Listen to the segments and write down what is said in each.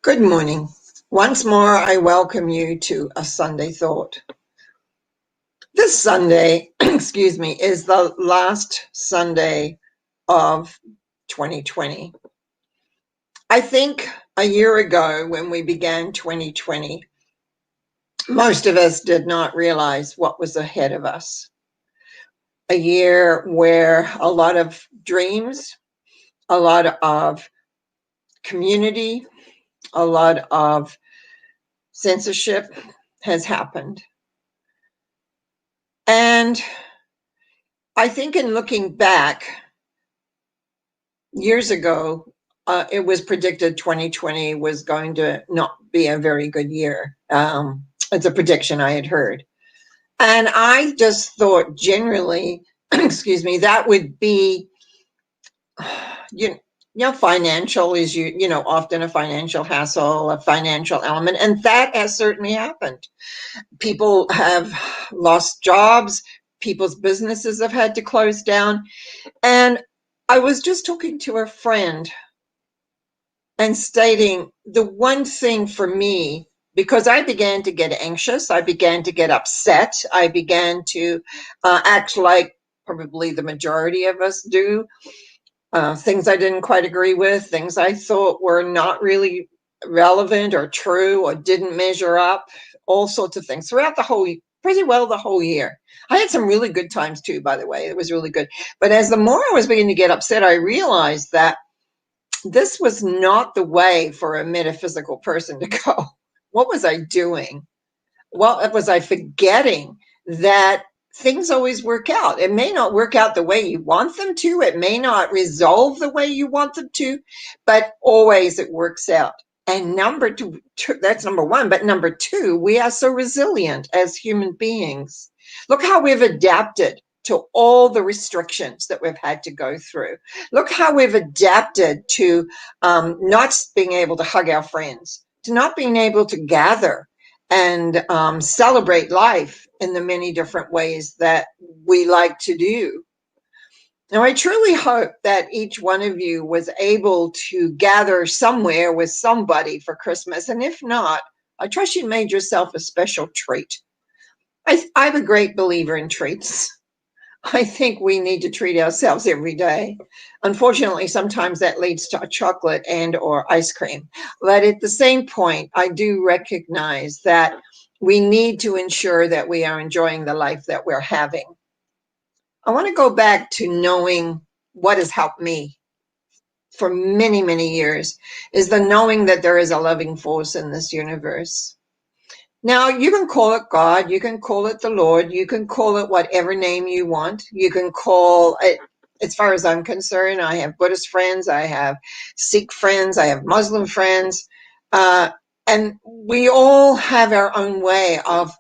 Good morning. Once more, I welcome you to a Sunday Thought. This Sunday, excuse me, is the last Sunday of 2020. I think a year ago when we began 2020, most of us did not realize what was ahead of us. A year where a lot of dreams, a lot of community, a lot of censorship has happened. And I think in looking back, years ago, it was predicted 2020 was going to not be a very good year. It's a prediction I had heard. And I just thought generally, excuse me, that would be, you financial is, often a financial hassle, a financial element. And that has certainly happened. People have lost jobs. People's businesses have had to close down. And I was just talking to a friend and stating the one thing for me, because I began to get anxious, I began to get upset, I began to act like probably the majority of us do, things I didn't quite agree with, things I thought were not really relevant or true or didn't measure up, all sorts of things throughout pretty well the whole year. I had some really good times too, by the way. It was really good. But as the more I was beginning to get upset, I realized that this was not the way for a metaphysical person to go. What was I doing? What was I forgetting? That things always work out. It may not work out the way you want them to. It may not resolve the way you want them to, but always it works out. And number two, that's number one. But number two, we are so resilient as human beings. Look how we've adapted to all the restrictions that we've had to go through. Look how we've adapted to not being able to hug our friends, to not being able to gather and celebrate life in the many different ways that we like to do. Now, I truly hope that each one of you was able to gather somewhere with somebody for Christmas. And if not, I trust you made yourself a special treat. I'm a great believer in treats. I think we need to treat ourselves every day. Unfortunately, sometimes that leads to a chocolate and or ice cream. But at the same point, I do recognize that we need to ensure that we are enjoying the life that we're having. I want to go back to knowing what has helped me for many, many years is the knowing that there is a loving force in this universe. Now, you can call it God, you can call it the Lord, you can call it whatever name you want. You can call it, as far as I'm concerned, I have Buddhist friends, I have Sikh friends, I have Muslim friends, and we all have our own way of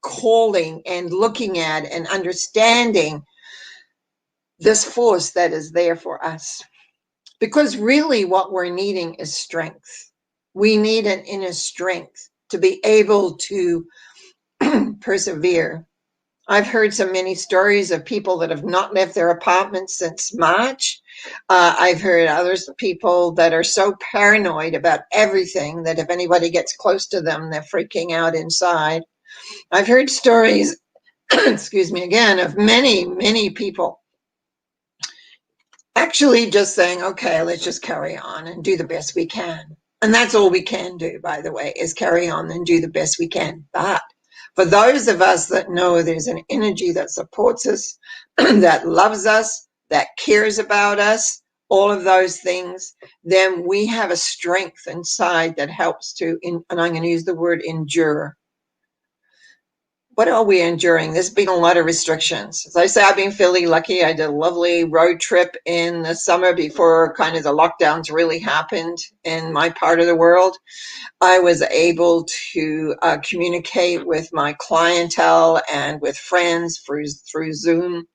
calling and looking at and understanding this force that is there for us. Because really what we're needing is strength. We need an inner strength to be able to persevere. I've heard so many stories of people that have not left their apartments since March. I've heard others people that are so paranoid about everything that if anybody gets close to them, they're freaking out inside. I've heard stories, excuse me again, of many, many people actually just saying, okay, let's just carry on and do the best we can. And that's all we can do, by the way, is carry on and do the best we can. But for those of us that know there's an energy that supports us, that loves us, that cares about us, all of those things, then we have a strength inside that helps to, and I'm going to use the word endure. What are we enduring? There's been a lot of restrictions. As I say, I've been fairly lucky. I did a lovely road trip in the summer before kind of the lockdowns really happened in my part of the world. I was able to communicate with my clientele and with friends through Zoom,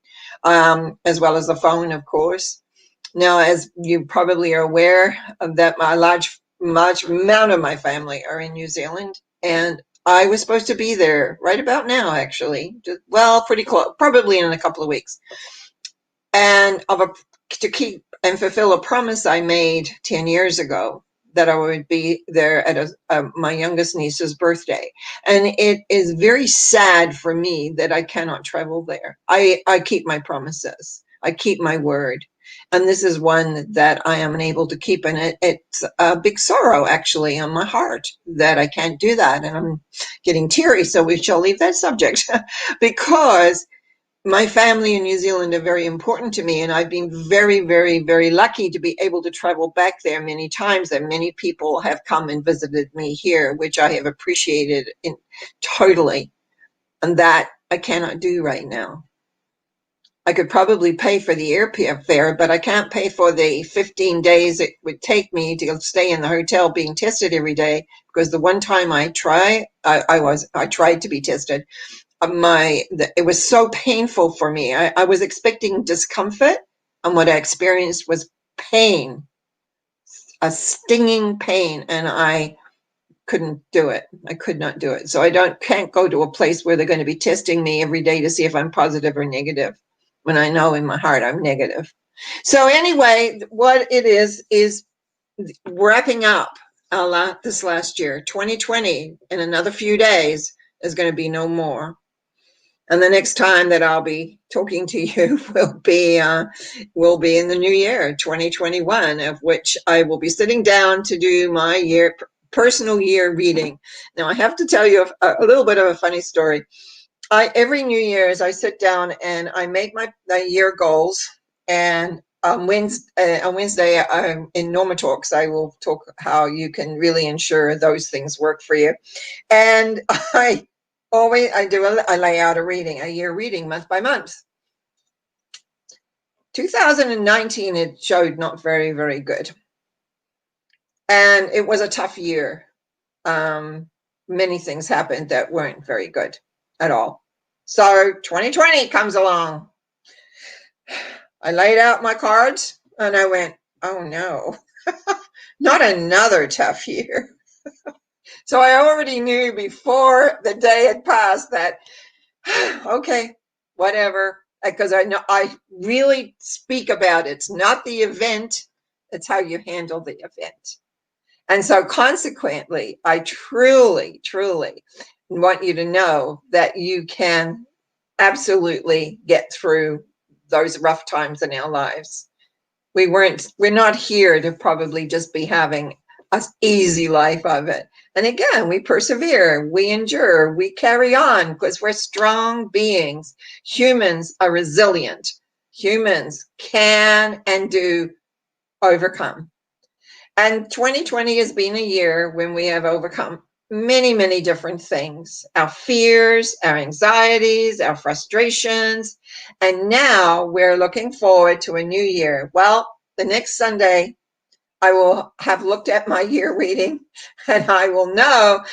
as well as the phone, of course. Now, as you probably are aware, that my large amount of my family are in New Zealand, and I was supposed to be there right about now, actually. Well, pretty close, probably in a couple of weeks. And to keep and fulfill a promise I made 10 years ago, that I would be there at my youngest niece's birthday. And it is very sad for me that I cannot travel there. I keep my promises. I keep my word. And this is one that I am unable to keep. And it's a big sorrow, actually, on my heart that I can't do that. And I'm getting teary, so we shall leave that subject because my family in New Zealand are very important to me, and I've been very, very, very lucky to be able to travel back there many times, and many people have come and visited me here, which I have appreciated totally, and that I cannot do right now. I could probably pay for the airfare, but I can't pay for the 15 days it would take me to stay in the hotel being tested every day, because the one time I tried to be tested. It was so painful for me. I was expecting discomfort, and what I experienced was pain, a stinging pain, and I couldn't do it. I could not do it. So can't go to a place where they're going to be testing me every day to see if I'm positive or negative, when I know in my heart I'm negative. So anyway, what it is wrapping up this last year. 2020 in another few days is going to be no more. And the next time that I'll be talking to you will be in the new year, 2021, of which I will be sitting down to do my personal year reading. Now, I have to tell you a little bit of a funny story. Every New Year's, I sit down and I make my year goals. And on Wednesday, in Norma Talks, I will talk how you can really ensure those things work for you. And I lay out a year reading month by month. 2019, it showed not very, very good. And it was a tough year. Many things happened that weren't very good at all. So 2020 comes along. I laid out my cards and I went, oh no, not another tough year. So I already knew before the day had passed that, okay, whatever, because I know I really speak about it's not the event, it's how you handle the event. And so consequently, I truly, truly want you to know that you can absolutely get through those rough times in our lives. We're not here to probably just be having an easy life of it. And again, we persevere, we endure, we carry on because we're strong beings. Humans are resilient. Humans can and do overcome. And 2020 has been a year when we have overcome many, many different things, our fears, our anxieties, our frustrations. And now we're looking forward to a new year. Well, the next Sunday, I will have looked at my year reading and I will know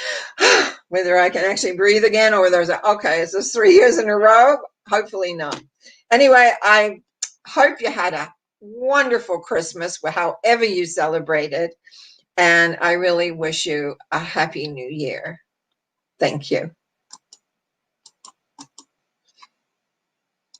whether I can actually breathe again or whether is this 3 years in a row? Hopefully not. Anyway, I hope you had a wonderful Christmas, however you celebrated. And I really wish you a happy new year. Thank you.